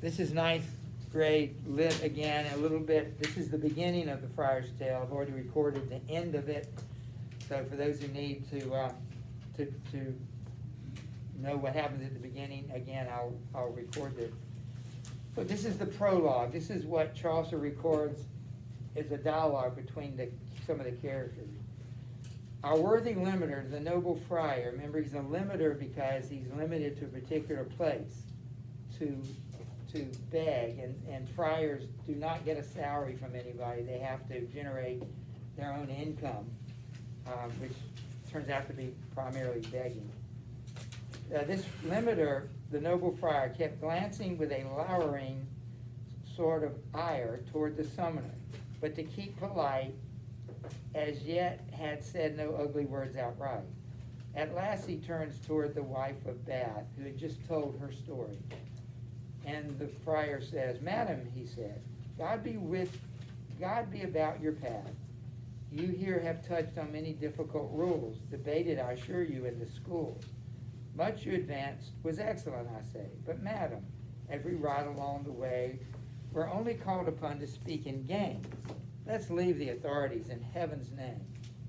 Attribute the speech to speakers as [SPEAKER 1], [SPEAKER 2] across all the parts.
[SPEAKER 1] This is ninth grade lit again, a little bit. This is the beginning of the Friar's Tale. I've already recorded the end of it. So for those who need to know what happens at the beginning, again, I'll record it. But this is the prologue. This is what Chaucer records as a dialogue between some of the characters. Our worthy limiter, the noble friar, remember he's a limiter because he's limited to a particular place to beg, and friars do not get a salary from anybody. They have to generate their own income, which turns out to be primarily begging. This limiter, the noble friar, kept glancing with a lowering sort of ire toward the summoner, but to keep polite, as yet had said no ugly words outright. At last he turns toward the wife of Bath, who had just told her story. And the friar says, "Madam," he said, God be about your path. You here have touched on many difficult rules, debated, I assure you, in the schools. Much you advanced was excellent, I say. But madam, as we ride along the way, we're only called upon to speak in game. Let's leave the authorities in heaven's name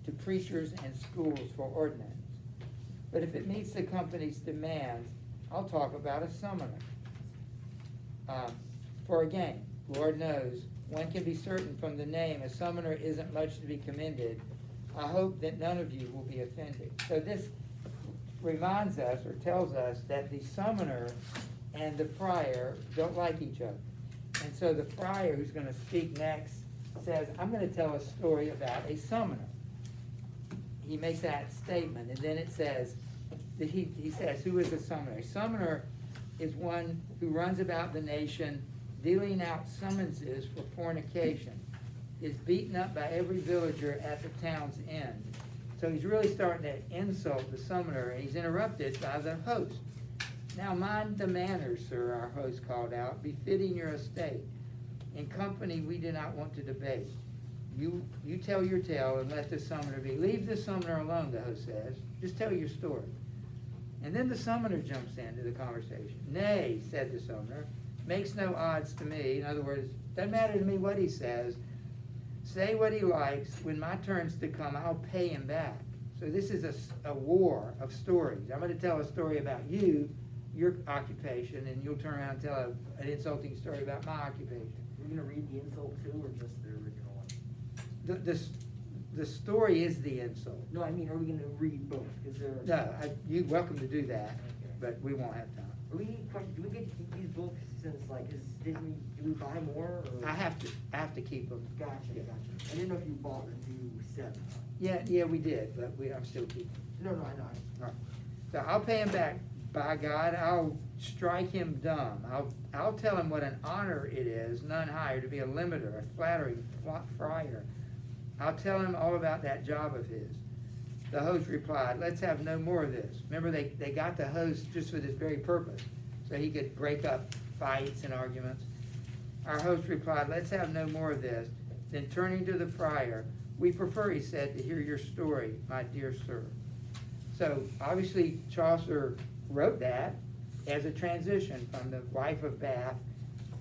[SPEAKER 1] to preachers and schools for ordinance. But if it meets the company's demands, I'll talk about a summoner. For a game, Lord knows, one can be certain from the name a summoner isn't much to be commended. I hope that none of you will be offended. So this reminds us or tells us that the summoner and the friar don't like each other. And so the friar, who's going to speak next, says, I'm going to tell a story about a summoner. He makes that statement, and then it says, that he says, who is a summoner? A summoner is one who runs about the nation dealing out summonses for fornication, is beaten up by every villager at the town's end. So he's really starting to insult the summoner, and he's interrupted by the host. Now mind the manners, sir, our host called out, befitting your estate. In company we do not want to debate. You tell your tale and let the summoner be. Leave the summoner alone, the host says. Just tell your story. And then the summoner jumps into the conversation. Nay, said the summoner, makes no odds to me. In other words, doesn't matter to me what he says. Say what he likes. When my turn's to come, I'll pay him back. So this is a war of stories. I'm going to tell a story about you, your occupation, and you'll turn around and tell an insulting story about my occupation.
[SPEAKER 2] We're going to read the insult too, or just the original one?
[SPEAKER 1] The story is the insult.
[SPEAKER 2] No, I mean, are we going to read both? Is there?
[SPEAKER 1] No, you're welcome to do that,
[SPEAKER 2] Okay.
[SPEAKER 1] but we won't have time.
[SPEAKER 2] Do we get to keep these books since do we buy more? Or?
[SPEAKER 1] I have to keep them.
[SPEAKER 2] Gotcha,
[SPEAKER 1] Yeah.
[SPEAKER 2] gotcha. I didn't know if you bought a new set.
[SPEAKER 1] Yeah, we did, but I'm still keeping them.
[SPEAKER 2] No, I know.
[SPEAKER 1] All right. So I'll pay him back. By God, I'll strike him dumb. I'll tell him what an honor it is, none higher, to be a limiter, a flattering friar. I'll tell him all about that job of his. The host replied, let's have no more of this. Remember, they got the host just for this very purpose, so he could break up fights and arguments. Our host replied, let's have no more of this. Then turning to the friar, we prefer, he said, to hear your story, my dear sir. So obviously Chaucer wrote that as a transition from the wife of Bath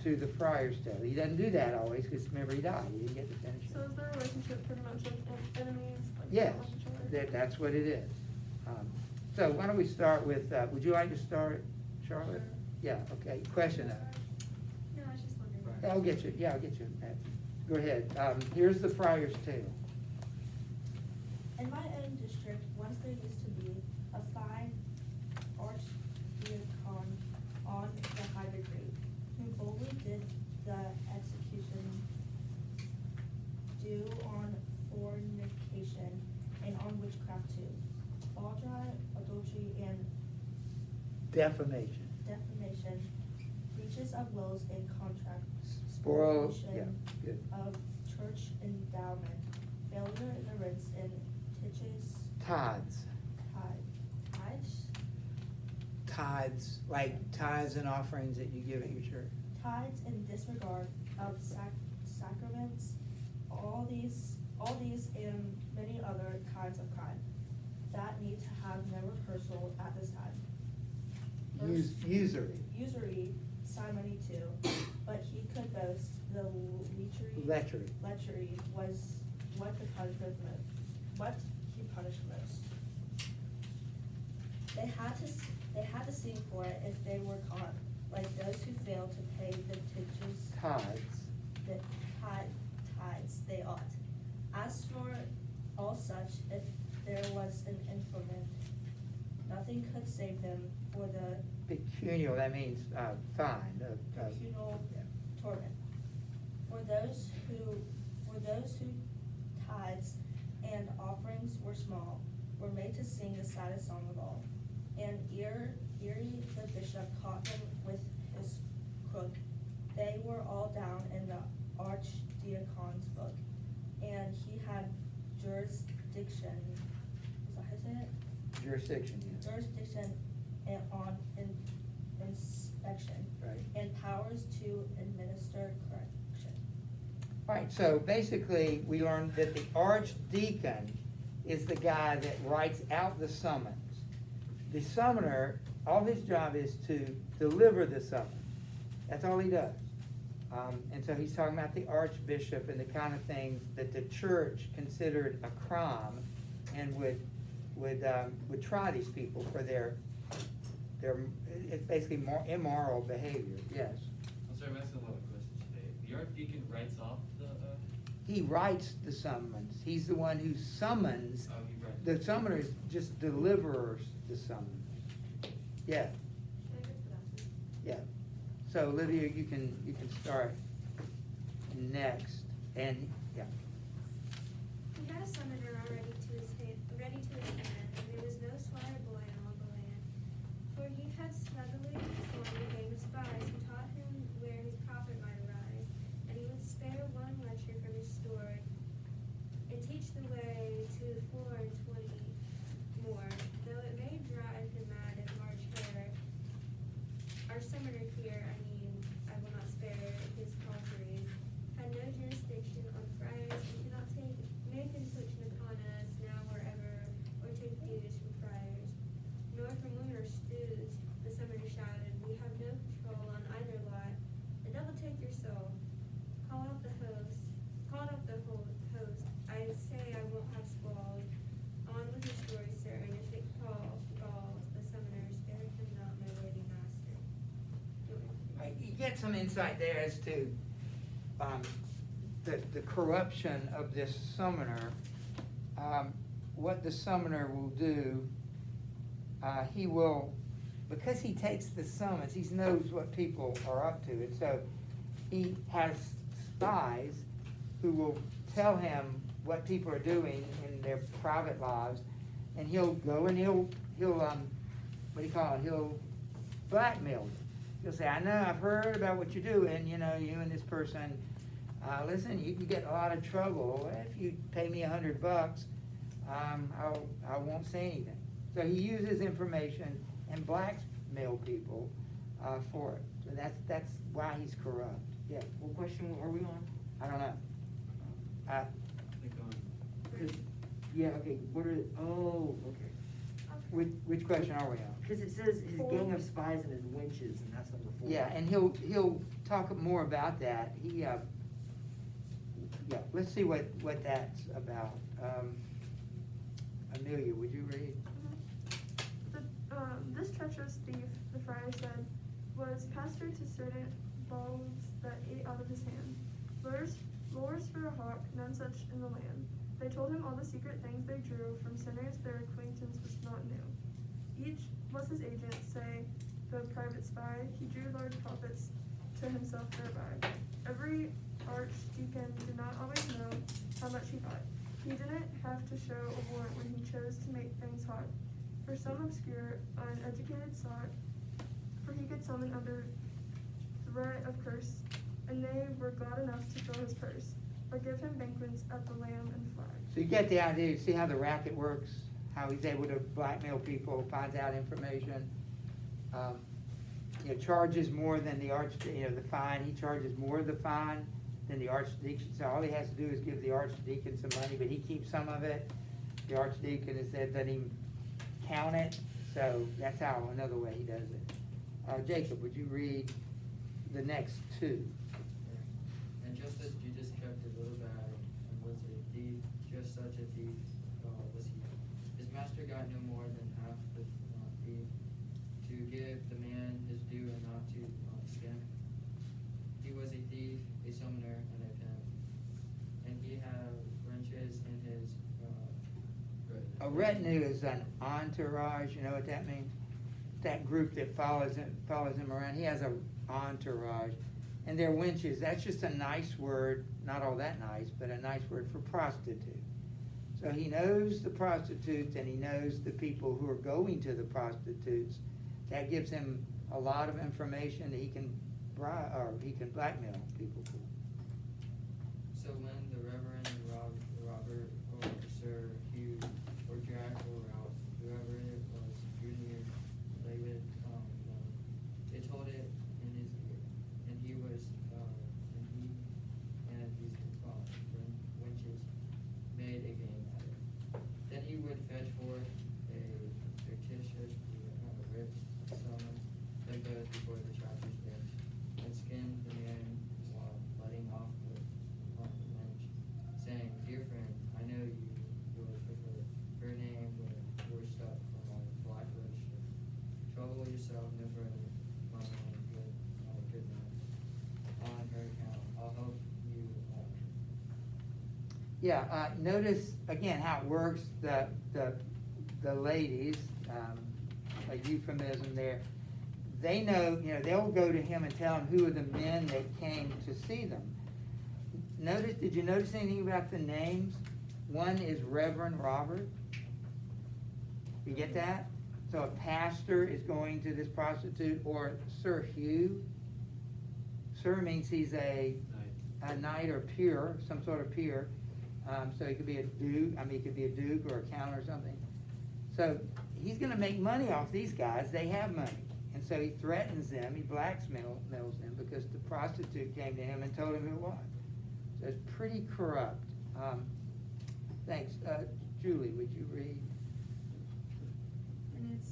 [SPEAKER 1] to the Friar's Tale. He doesn't do that always, because remember, he died. He didn't get to finish it.
[SPEAKER 3] So is their relationship pretty much like enemies? Like
[SPEAKER 1] Yes,
[SPEAKER 3] like each other?
[SPEAKER 1] that's what it is. So why don't we start with, would you like to start, Charlotte?
[SPEAKER 3] Sure.
[SPEAKER 1] Yeah, okay. Question.
[SPEAKER 3] Yeah, I was just looking.
[SPEAKER 1] I'll get you. Yeah, I'll get you. Go ahead. Here's the Friar's Tale.
[SPEAKER 4] In my own district, once there used to be a fine archdeacon on the high degree, who boldly did the execution due on fornication and on witchcraft too, bawdry, adultery, and
[SPEAKER 1] Defamation.
[SPEAKER 4] defamation, breaches of wills and contracts,
[SPEAKER 1] Spoil.
[SPEAKER 4] spoliation
[SPEAKER 1] Yeah, good.
[SPEAKER 4] of church endowment, failure in the rents and tithes,
[SPEAKER 1] Tithes. Tithes, like tithes and offerings that you give at your church.
[SPEAKER 4] tithes in disregard of sacraments, all these and many other kinds of crime that need to have no rehearsal at this time.
[SPEAKER 1] Usury.
[SPEAKER 4] Usury, simony too, but he could boast the lechery was what he punished most. They had to sing for it if they were caught, like those who failed to pay the
[SPEAKER 1] Tithes.
[SPEAKER 4] tithes they ought. As for all such, if there was an infamy, nothing could save them for the
[SPEAKER 1] Pecunial, that means, fine,
[SPEAKER 4] pecunial
[SPEAKER 1] yeah.
[SPEAKER 4] torment. For those who tithes and offerings were small, were made to sing the saddest song of all. And ere the bishop caught them with his crook, they were all down in the archdeacon's book, and he had jurisdiction, is that how you say it?
[SPEAKER 1] Jurisdiction, yeah.
[SPEAKER 4] Jurisdiction and on inspection.
[SPEAKER 1] Right.
[SPEAKER 4] And powers to administer correction.
[SPEAKER 1] Right, so basically, we learned that the archdeacon is the guy that writes out the summons. The summoner, all his job is to deliver the summons. That's all he does. And so he's talking about the archbishop and the kind of things that the church considered a crime and would try these people for their it's basically more immoral behavior. Yes.
[SPEAKER 5] I'm sorry, I'm asking a lot of questions today. The archdeacon writes off the,
[SPEAKER 1] He writes the summons. He's the one who summons.
[SPEAKER 5] oh, he writes.
[SPEAKER 1] The summoner is just delivers the summons. Yeah, yeah. So Olivia, you can start next, and, yeah.
[SPEAKER 3] He had a summoner ready to his hand, and there was no squire boy in all the land. For he had snugly formed a gang of spies who taught him where his profit might arise, and he would spare one lecture from his store, and teach the way to 420 more, though it may drive him mad and large hair. Our summoner here, I will not spare his palfreys, had no jurisdiction on friars, and cannot make infliction upon us now or ever, or take dues from friars, nor from lunar stews. The summoner shouted, we have no control on either lot. The devil take your soul. Called out the host. I say I won't have squalls. On with your story, sir, and if it galls the summoner, spare him not, my worthy master.
[SPEAKER 1] Right, you get some insight there as to the corruption of this summoner. What the summoner will do, he will, because he takes the summons, he knows what people are up to, and so he has spies who will tell him what people are doing in their private lives, and he'll go and he'll what do you call it? He'll blackmail them. He'll say, I know, I've heard about what you're doing, you and this person. Listen, you can get in a lot of trouble. If you pay me $100, I won't say anything. So he uses information and blackmail people for it. So that's why he's corrupt. Yeah.
[SPEAKER 2] What question are we on?
[SPEAKER 1] I don't know.
[SPEAKER 5] Click on.
[SPEAKER 2] 'Cause- yeah, okay, okay.
[SPEAKER 1] Which question are we on?
[SPEAKER 2] Because it says his gang of spies and his winches, and that's number 4.
[SPEAKER 1] Yeah, and he'll talk more about that. Yeah, let's see what that's about. Amelia, would you read?
[SPEAKER 6] This treacherous thief, the friar said, was pastor to certain balls that ate out of his hand. Lures for a hawk, none such in the land. They told him all the secret things they drew from sinners their acquaintance was not new. Each was his agent, say, the private spy. He drew large profits to himself thereby. Every archdeacon did not always know how much he got. He didn't have to show a warrant when he chose to make things hot. For some obscure, uneducated sot, for he could summon under threat of curse, and they were glad enough to fill his purse, or give him banquets at the Lamb and Flag.
[SPEAKER 1] So you get the idea, you see how the racket works, how he's able to blackmail people, finds out information. Charges more than the the fine. He charges more of the fine than the archdeacon. So all he has to do is give the archdeacon some money, but he keeps some of it. The archdeacon has said doesn't even count it. So that's how another way he does it. Jacob, would you read the next two.
[SPEAKER 7] And just as Judas kept a little bag and was a thief, just such a thief was he. His master got no more than half the fee, to give the man his due and not to scam. He was a thief, a summoner, and a pimp. And he had wrenches in his
[SPEAKER 1] A retinue is an entourage, you know what that means? That group that follows him around, he has an entourage. And they're wenches, that's just a nice word, not all that nice, but a nice word for prostitute. So he knows the prostitutes and he knows the people who are going to the prostitutes. That gives him a lot of information that he can blackmail people for.
[SPEAKER 7] So when the Reverend Robert or Sir Hugh or Jack or Ralph, whoever it was, drew near, they would they told it in his ear, and he was and these wenches made a game at it. Then he would fetch forth a fictitious writ summons that goes before the chapter's bench, and skin the man while letting off with the bench, saying, "Dear friend, I know you will fulfill her name when you're stuck from my black register. Trouble yourself no further, my own good man. On her account, I'll help you all."
[SPEAKER 1] Yeah, notice again how it works, the ladies, a euphemism there. They know, they'll go to him and tell him who are the men that came to see them. Did you notice anything about the names? One is Reverend Robert. You get that? So a pastor is going to this prostitute, or Sir Hugh. Sir means he's a knight or peer, some sort of peer. So he could be a duke, he could be a duke or a count or something. So he's gonna make money off these guys, they have money. And so he threatens them, he blackmails them because the prostitute came to him and told him who it was. So it's pretty corrupt. Thanks. Julie, would you read?
[SPEAKER 8] And it's,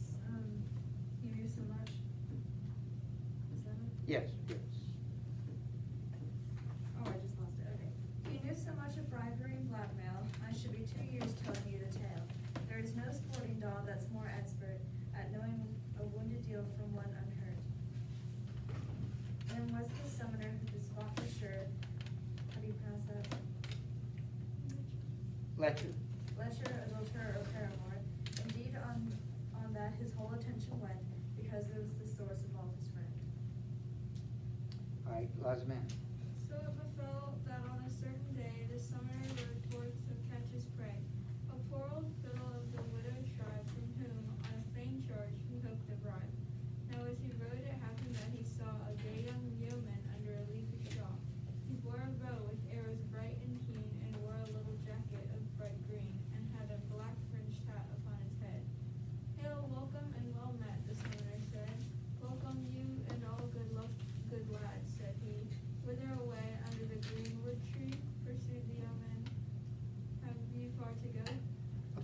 [SPEAKER 8] he knew so much. Is that it?
[SPEAKER 1] Yes.
[SPEAKER 8] Oh, I just lost it, okay. He knew so much of bribery and blackmail, I should be 2 years telling you the tale. There is no sporting dog that's more expert at knowing a wounded deal from one unhurt. And was the summoner who could spot for sure, how do you pronounce that? Lesher, adulterer, or paramour. Indeed, on that his whole attention went, because it was the source of all his friend.
[SPEAKER 1] All right, Lazman.
[SPEAKER 3] So it befell that on a certain day the summoner rode forth to catch his prey, a poor old fellow of the widow's tribe, from whom, on a feigned charge, he hoped a bribe. Now as he rode, it happened that he saw a gay young yeoman under a leafy straw. He bore a bow with arrows bright and keen, and wore a little jacket of bright green, and had a black fringed hat upon his head. "Hail, welcome, and well met," the summoner said. "Welcome you and all good luck, good lads," said he. "Whither away under the greenwood tree?" pursued the yeoman. "Have you far to go?"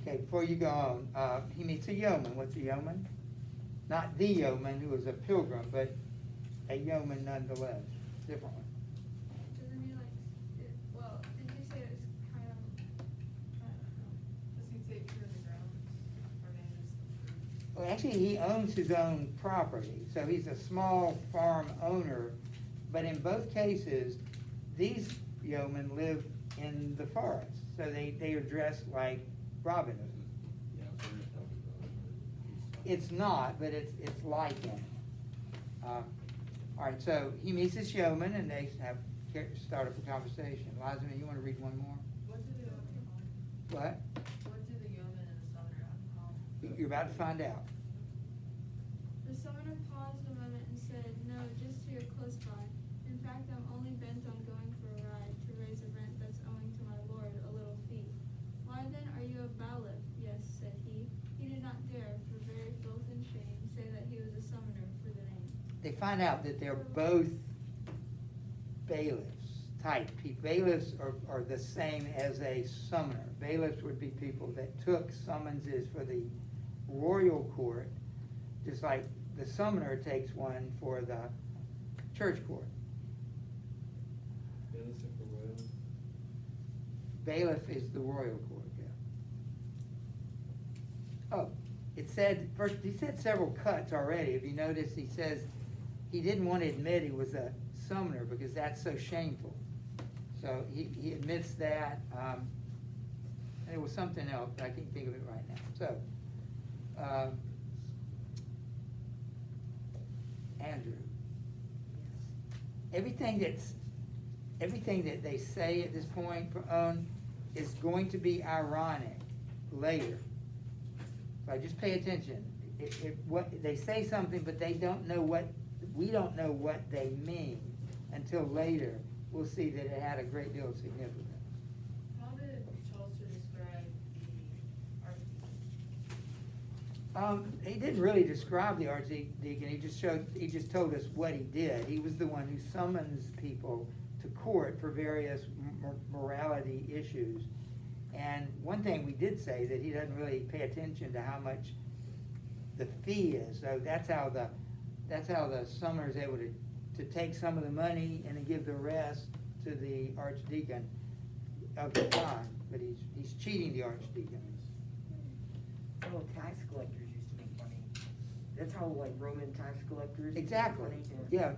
[SPEAKER 1] Okay, before you go on, he meets a yeoman. What's a yeoman? Not the yeoman who was a pilgrim, but a yeoman nonetheless. Different one.
[SPEAKER 3] Doesn't he well, did you say it was kind of, I don't know.
[SPEAKER 8] Does he say fear the ground, or manages?
[SPEAKER 1] Well, actually, he owns his own property, so he's a small farm owner. But in both cases, these yeomen live in the forest, so they are dressed like Robin Hood. It's not, but it's like him. All right, so he meets this yeoman, and they start up a conversation. Liza, you want to read one more?
[SPEAKER 8] What do the
[SPEAKER 1] What?
[SPEAKER 8] What do the yeoman and the summoner have in common?
[SPEAKER 1] You're about to find out.
[SPEAKER 3] The summoner paused a moment and said, "No, just here close by. In fact, I'm only bent on going for a ride to raise a rent that's owing to my lord a little fee." "Why then are you a bailiff?" "Yes," said he. He did not dare, for very filth and shame, say that he was a summoner for the name.
[SPEAKER 1] They find out that they're both bailiffs type people. Bailiffs are the same as a summoner. Bailiffs would be people that took summonses for the royal court, just like the summoner takes one for the church court.
[SPEAKER 5] Bailiffs are for royal.
[SPEAKER 1] Bailiff is the royal court, yeah. Oh, it said, first, he said several cuts already. If you notice, he says he didn't want to admit he was a summoner because that's so shameful. So he admits that. And it was something else, but I can't think of it right now. So, Andrew, everything that they say at this point on is going to be ironic later. So just pay attention. What they say something, but they don't know we don't know what they mean until later. We'll see that it had a great deal of significance.
[SPEAKER 9] How did Chaucer describe the archdeacon?
[SPEAKER 1] He didn't really describe the archdeacon. He just told us what he did. He was the one who summons people to court for various morality issues. And one thing we did say that he doesn't really pay attention to how much the fee is. So that's how the summoner is able to take some of the money and then give the rest to the archdeacon of the fine. But he's cheating the archdeacon.
[SPEAKER 2] Oh, tax collectors used to make money. That's how, like, Roman tax collectors.
[SPEAKER 1] Exactly.
[SPEAKER 2] Make money.
[SPEAKER 1] Yeah,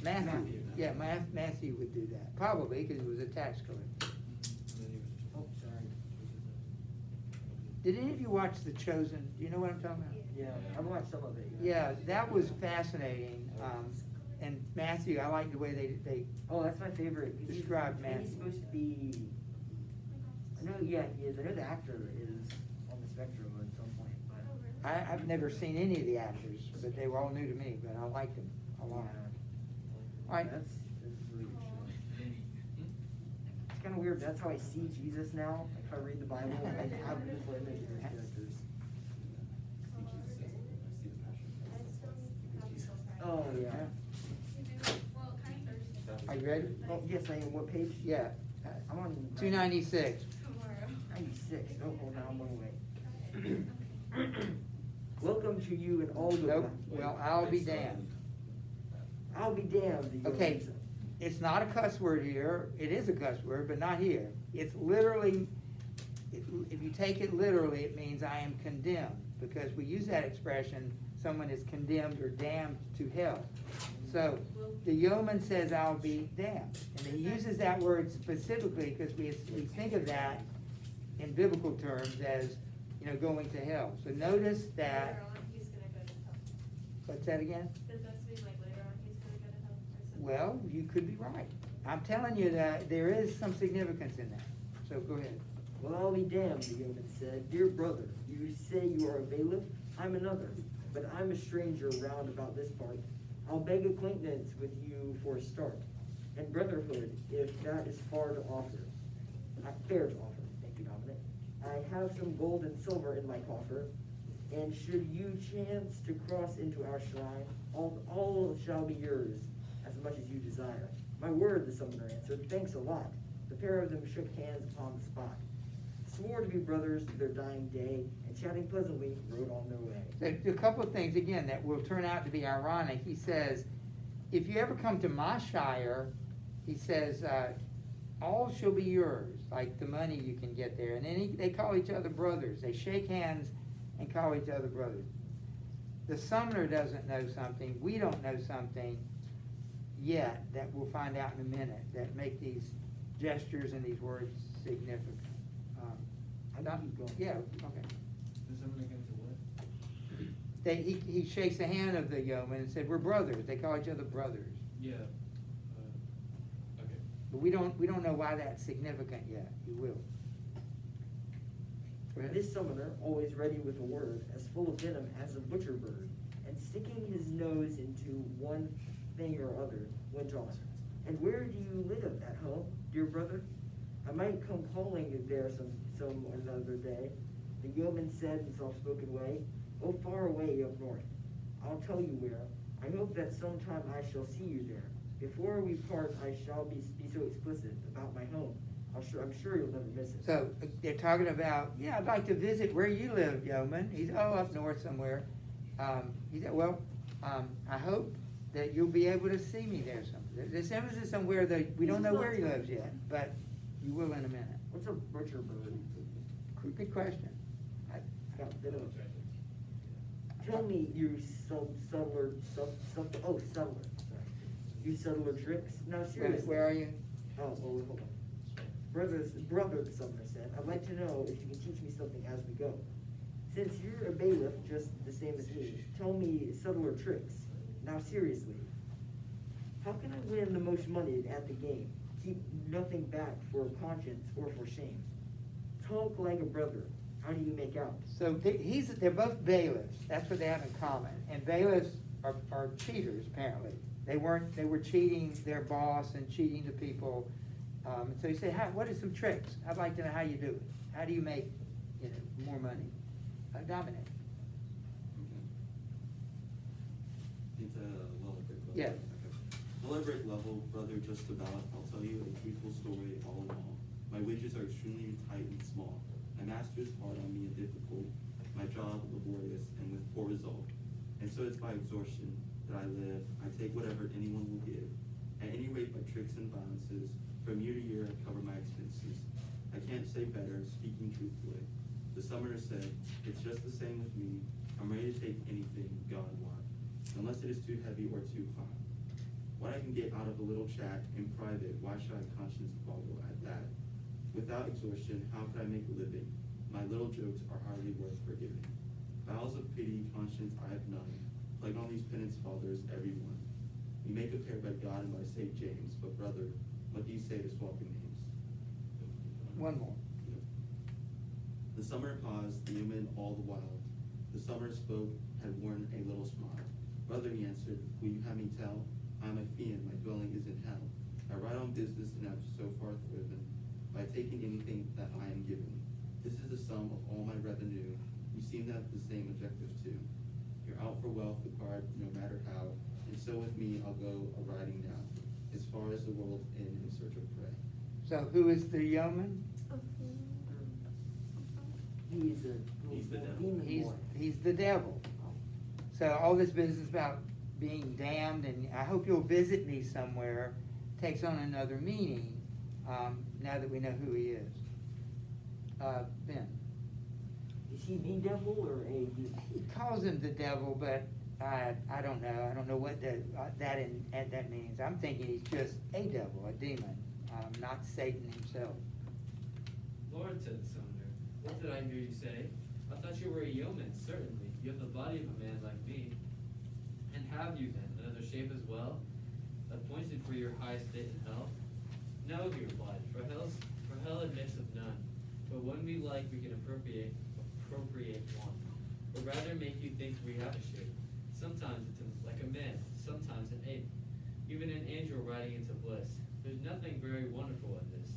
[SPEAKER 1] Matthew. Yeah, Matthew would do that, probably, because he was a tax collector.
[SPEAKER 2] Oh, sorry.
[SPEAKER 1] Did any of you watch The Chosen? Do you know what I'm talking about?
[SPEAKER 2] Yeah, I watched some of it.
[SPEAKER 1] Yeah, that was fascinating. And Matthew, I like the way they
[SPEAKER 2] Oh, that's my favorite.
[SPEAKER 1] Describe
[SPEAKER 2] He's
[SPEAKER 1] Matthew.
[SPEAKER 2] supposed to be. I know, yeah, he is. I know the actor is on the spectrum at some point, but.
[SPEAKER 1] I've never seen any of the actors, but they were all new to me, but I liked them a lot. All right,
[SPEAKER 2] That's really good show. It's kind of weird. That's how I see Jesus now. Like if I read the Bible, I have a mental image of those characters. Oh yeah.
[SPEAKER 3] Well, kind of
[SPEAKER 1] are you ready?
[SPEAKER 2] Oh yes, I am. What page?
[SPEAKER 1] Yeah,
[SPEAKER 2] I'm on
[SPEAKER 1] 296.
[SPEAKER 3] tomorrow.
[SPEAKER 2] 96. Oh, hold on, I'm one away. Welcome to you and all the.
[SPEAKER 1] Nope, well, I'll be damned.
[SPEAKER 2] I'll be damned.
[SPEAKER 1] Okay, it's not a cuss word here. It is a cuss word, but not here. It's literally, if you take it literally, it means I am condemned, because we use that expression, someone is condemned or damned to hell. So the yeoman says, I'll be damned. And he uses that word specifically because we think of that in biblical terms as, going to hell. So notice that,
[SPEAKER 3] Later on, he's gonna go to hell.
[SPEAKER 1] what's that again?
[SPEAKER 3] Does that mean like later on he's gonna go to hell or something?
[SPEAKER 1] Well, you could be right. I'm telling you that there is some significance in that. So go ahead.
[SPEAKER 2] Well, I'll be damned, the yeoman said. Dear brother, you say you are a bailiff? I'm another, but I'm a stranger round about this part. I'll beg acquaintance with you for a start, and brotherhood, if that is fair to offer. Thank you, Dominic. I have some gold and silver in my coffer, and should you chance to cross into our shrine, all shall be yours, as much as you desire. My word, the summoner answered, thanks a lot. The pair of them shook hands upon the spot, swore to be brothers to their dying day, and chatting pleasantly, rode on their way.
[SPEAKER 1] So a couple of things, again, that will turn out to be ironic. He says, if you ever come to my shire, he says, all shall be yours, like the money you can get there. And then they call each other brothers. They shake hands and call each other brothers. The summoner doesn't know something. We don't know something yet that we'll find out in a minute that make these gestures and these words significant. Yeah, okay.
[SPEAKER 5] Does someone against what?
[SPEAKER 1] He shakes the hand of the yeoman and said, we're brothers. They call each other brothers.
[SPEAKER 5] Yeah. Okay.
[SPEAKER 1] But we don't know why that's significant yet. You will. Go ahead.
[SPEAKER 2] This summoner, always ready with a word, as full of venom as a butcher bird, and sticking his nose into one thing or other, went on. And where do you live? At home, dear brother? I might come calling there some another day. The yeoman said in soft-spoken way, oh, far away up north. I'll tell you where. I hope that sometime I shall see you there. Before we part, I shall be so explicit about my home. I'm sure you'll never miss it.
[SPEAKER 1] So they're talking about, yeah, I'd like to visit where you live, yeoman. He's, up north somewhere. He said, well, I hope that you'll be able to see me there some. There's emphasis on where we don't know where he lives yet, but you will in a minute.
[SPEAKER 2] What's a butcher bird?
[SPEAKER 1] Good question.
[SPEAKER 2] Yeah, they don't. Tell me you subtler, sorry. You subtler tricks? No, seriously.
[SPEAKER 1] Where are you?
[SPEAKER 2] Oh, well, hold on. Brother, the summoner said, I'd like to know if you can teach me something as we go. Since you're a bailiff, just the same as me, tell me subtler tricks. Now, seriously, how can I win the most money at the game? Keep nothing back for conscience or for shame. Talk like a brother. How do you make out?
[SPEAKER 1] So they're both bailiffs. That's what they have in common. And bailiffs are cheaters, apparently. They were cheating their boss and cheating the people. And so he said, what are some tricks? I'd like to know how you do it. How do you make, more money? Dominic.
[SPEAKER 10] Into level break level.
[SPEAKER 1] Yes.
[SPEAKER 10] Okay. Level break level, brother, just about. I'll tell you a truthful story all in all. My wages are extremely tight and small. My master is hard on me and difficult. My job laborious and with poor result. And so it's by extortion that I live. I take whatever anyone will give. At any rate, by tricks and violences, from year to year I cover my expenses. I can't say better, speaking truthfully. The summoner said, it's just the same with me. I'm ready to take anything God wants, unless it is too heavy or too hot. What I can get out of a little chat in private, why should I conscience follow at that? Without exhaustion, how could I make a living? My little jokes are hardly worth forgiving. Vows of pity, conscience, I have none. Plague on these penance fathers, everyone. We make a pair by God and by St. James, but brother, what do you say to swapping names?
[SPEAKER 1] One more.
[SPEAKER 10] The summoner paused, the human all the while. The summoner spoke, had worn a little smile. Brother, he answered, will you have me tell? I am a fiend, my dwelling is in hell. I ride on business and have so far thriven by taking anything that I am given. This is the sum of all my revenue. You seem to have the same objective too. You're out for wealth, depart no matter how, and so with me I'll go a-riding now, as far as the world's in search of prey.
[SPEAKER 1] So who is the yeoman?
[SPEAKER 2] He's
[SPEAKER 10] the devil.
[SPEAKER 2] demon boy.
[SPEAKER 1] He's the devil. So all this business about being damned, and I hope you'll visit me somewhere, takes on another meaning now that we know who he is. Ben.
[SPEAKER 2] Is he the devil or a demon?
[SPEAKER 1] He calls him the devil, but I don't know. I don't know what that means. I'm thinking he's just a devil, a demon, not Satan himself.
[SPEAKER 5] Lord, said the summoner, what did I hear you say? I thought you were a yeoman, certainly. You have the body of a man like me. And have you then another shape as well, appointed for your high estate in hell? No, he replied, for hell admits of none. But when we like, we can appropriate one, or rather make you think we have a shape. Sometimes it's like a man, sometimes an ape, even an angel riding into bliss. There's nothing very wonderful in this.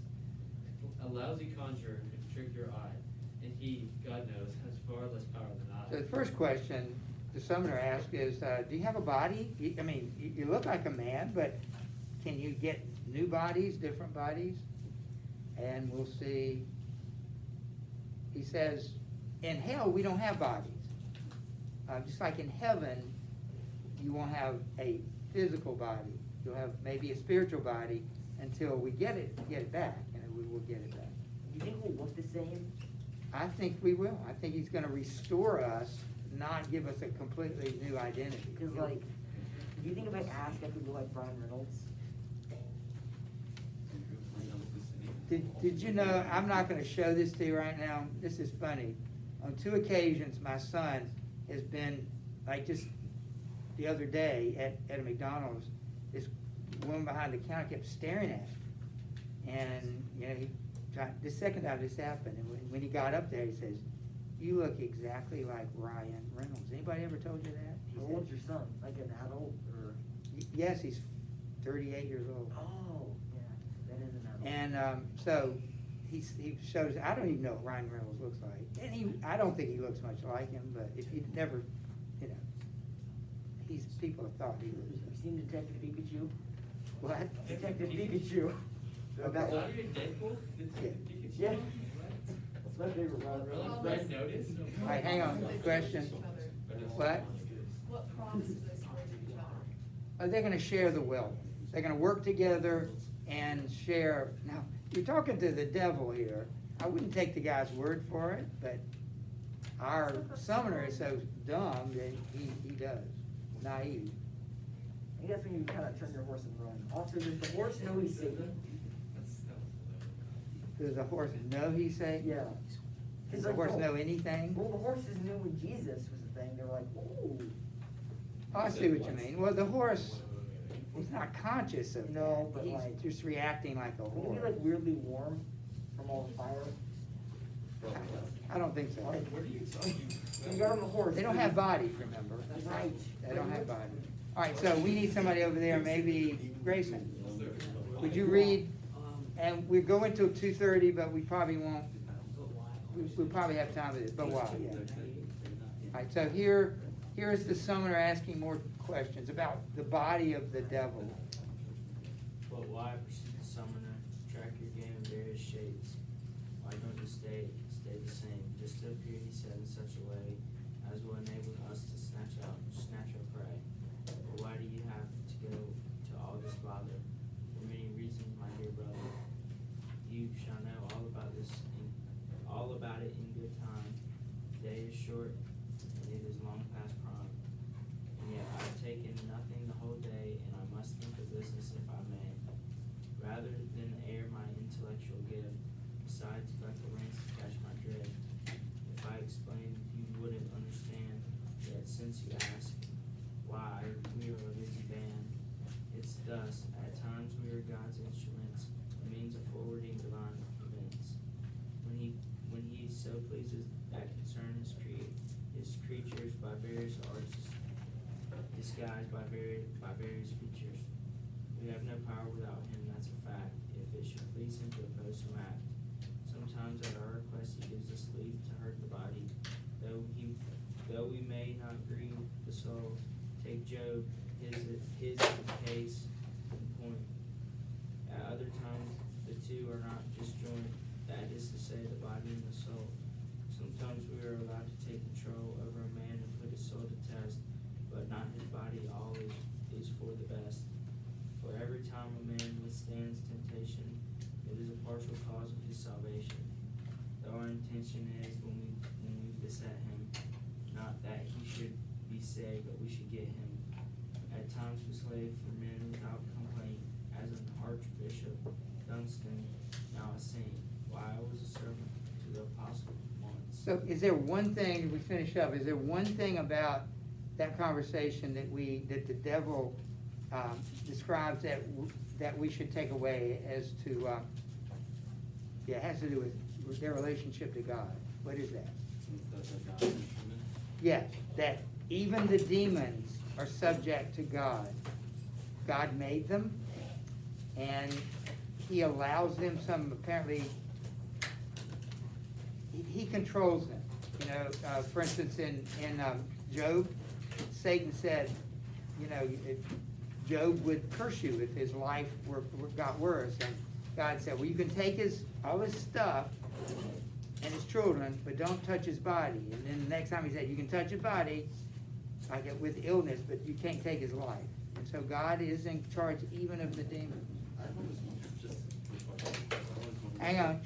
[SPEAKER 5] A lousy conjurer can trick your eye, and he, God knows, has far less power than I.
[SPEAKER 1] So the first question the summoner asks is, do you have a body? You look like a man, but can you get new bodies, different bodies? And we'll see. He says, in hell, we don't have bodies. Just like in heaven, you won't have a physical body. You'll have maybe a spiritual body until we get it back, and we will get it back.
[SPEAKER 2] You think we'll look the same?
[SPEAKER 1] I think we will. I think he's going to restore us, not give us a completely new identity.
[SPEAKER 2] Because, like, do you think if I ask, I could look like Brian Reynolds?
[SPEAKER 1] Did you know, I'm not going to show this to you right now. This is funny. On 2 occasions, my son has been, like just the other day at a McDonald's, this woman behind the counter kept staring at him. And, the second time this happened, and when he got up there, he says, you look exactly like Ryan Reynolds. Anybody ever told you that? He
[SPEAKER 2] How
[SPEAKER 1] said,
[SPEAKER 2] old's your son? Like an adult or?
[SPEAKER 1] yes, he's 38 years old.
[SPEAKER 2] Oh, yeah, that is an adult.
[SPEAKER 1] And so he shows, I don't even know what Ryan Reynolds looks like. And I don't think he looks much like him, but if you never, people have thought he was.
[SPEAKER 2] You seen Detective Pikachu?
[SPEAKER 1] What?
[SPEAKER 2] Detective Pikachu. About
[SPEAKER 5] Are you Deadpool?
[SPEAKER 2] Yeah. That's my favorite Ryan Reynolds.
[SPEAKER 5] Red Notice?
[SPEAKER 1] All right, hang on, question. What?
[SPEAKER 9] What prompts this
[SPEAKER 1] they're gonna share the wealth. They're gonna work together and share. Now, you're talking to the devil here. I wouldn't take the guy's word for it, but our summoner is so dumb that he does, naive.
[SPEAKER 2] I guess when you kind of turn your horse and run. Also, does the horse know he's Satan?
[SPEAKER 1] Does the horse know he's saying?
[SPEAKER 2] Yeah.
[SPEAKER 1] Does the horse know anything?
[SPEAKER 2] Well, the horses knew when Jesus was a thing. They were like, "Whoa."
[SPEAKER 1] Oh, I see what you mean. Well, the horse is not conscious of
[SPEAKER 2] No,
[SPEAKER 1] that.
[SPEAKER 2] but
[SPEAKER 1] He's
[SPEAKER 2] like-
[SPEAKER 1] just reacting like a
[SPEAKER 2] Wouldn't it be
[SPEAKER 1] horse.
[SPEAKER 2] like weirdly warm from all the fire?
[SPEAKER 1] I don't think so.
[SPEAKER 2] Like,
[SPEAKER 10] What are you talking
[SPEAKER 2] when you got on the horse.
[SPEAKER 1] They don't have bodies, remember?
[SPEAKER 2] Right.
[SPEAKER 1] They don't have bodies. All right, so we need somebody over there, maybe Grayson. Would you read, and we're going till 2:30, but we probably won't, we'll probably have time with it, but why, yeah. All right, so here is the summoner asking more questions about the body of the devil.
[SPEAKER 11] But why pursue the summoner, track your game in various shapes? Why don't you stay the same, just to appear, he said, in such a way as will enable us to snatch our prey? But why do you have to go to all this bother? For many reasons, my dear brother. You shall know all about it in good time. The day is short, and it is long past prime. And yet I have taken nothing the whole day, and I must think of business if I may, rather than air my intellectual gift. Besides, like the reins to catch my dread. If I explained, you wouldn't understand. Yet since you ask why we are a busy band, it's thus. At times we are God's instruments, a means of forwarding divine events. When he so pleases that concern his creatures by various arts, disguised by various features. We have no power without him, that's a fact, if it should please him to oppose some act. Sometimes at our request he gives us leave to hurt the body, though we may not grieve the soul. Take Job, his case in point. At other times the two are not disjoined, that is to say, the body and the soul. Sometimes we are allowed to take control over a man and put his soul to test, but not his body. Always is for the best. For every time a man withstands temptation, it is a partial cause of his salvation. Though our intention is, when we beset him, not that he should be saved, but we should get him. At times we slave for men without complaint, as an Archbishop Dunstan, now a saint. Why I was a servant to the apostle once.
[SPEAKER 1] So is there one thing, we finish up, is there one thing about that conversation that the devil describes that we should take away as to, it has to do with their relationship to God? What is that? Yes, that even the demons are subject to God. God made them, and he allows them apparently, he controls them. You know, for instance, in Job, Satan said, you know, Job would curse you if his life got worse. And God said, well, you can take all his stuff and his children, but don't touch his body. And then the next time he said, you can touch his body, like with illness, but you can't take his life. And so God is in charge even of the demons. Hang on.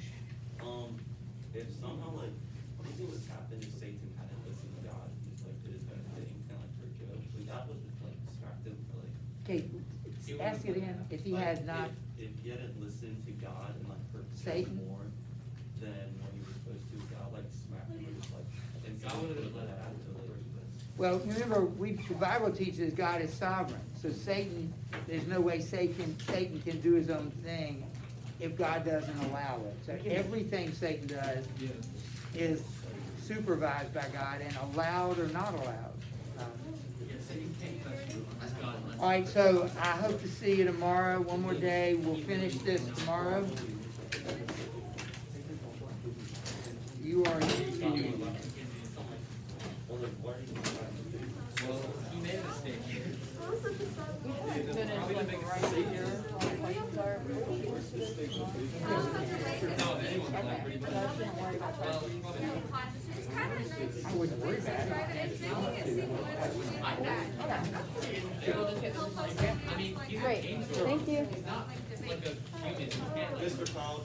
[SPEAKER 10] If somehow, like, what do you think would happen if Satan hadn't listened to God, just like did his own thing, kind of like for Job? Like, God would like distract him for like.
[SPEAKER 1] Okay, ask it again. If he had not,
[SPEAKER 10] If he hadn't listened to God and like hurt
[SPEAKER 1] Satan?
[SPEAKER 10] Job more than what he was supposed to, God like smacked him or just like. And
[SPEAKER 5] God
[SPEAKER 10] Satan
[SPEAKER 5] would've
[SPEAKER 10] would
[SPEAKER 5] let
[SPEAKER 10] let
[SPEAKER 5] it
[SPEAKER 10] out to the first place.
[SPEAKER 1] well, remember, the Bible teaches God is sovereign. So Satan, there's no way Satan can do his own thing if God doesn't allow it. So everything Satan does is supervised by God and allowed or not allowed. All right, so I hope to see you tomorrow. One more day. We'll finish this tomorrow. You are excused.
[SPEAKER 5] Well, he made a mistake.
[SPEAKER 6] What was it that said?
[SPEAKER 5] Probably the biggest mistake.
[SPEAKER 12] questions are.
[SPEAKER 5] No, anyone can like pretty much. Well, probably not.
[SPEAKER 1] I wouldn't worry about it.
[SPEAKER 5] I mean, he's an
[SPEAKER 12] Great.
[SPEAKER 5] angel.
[SPEAKER 12] Thank you.
[SPEAKER 5] He's not like a human. You can't.
[SPEAKER 10] Mr. Powell,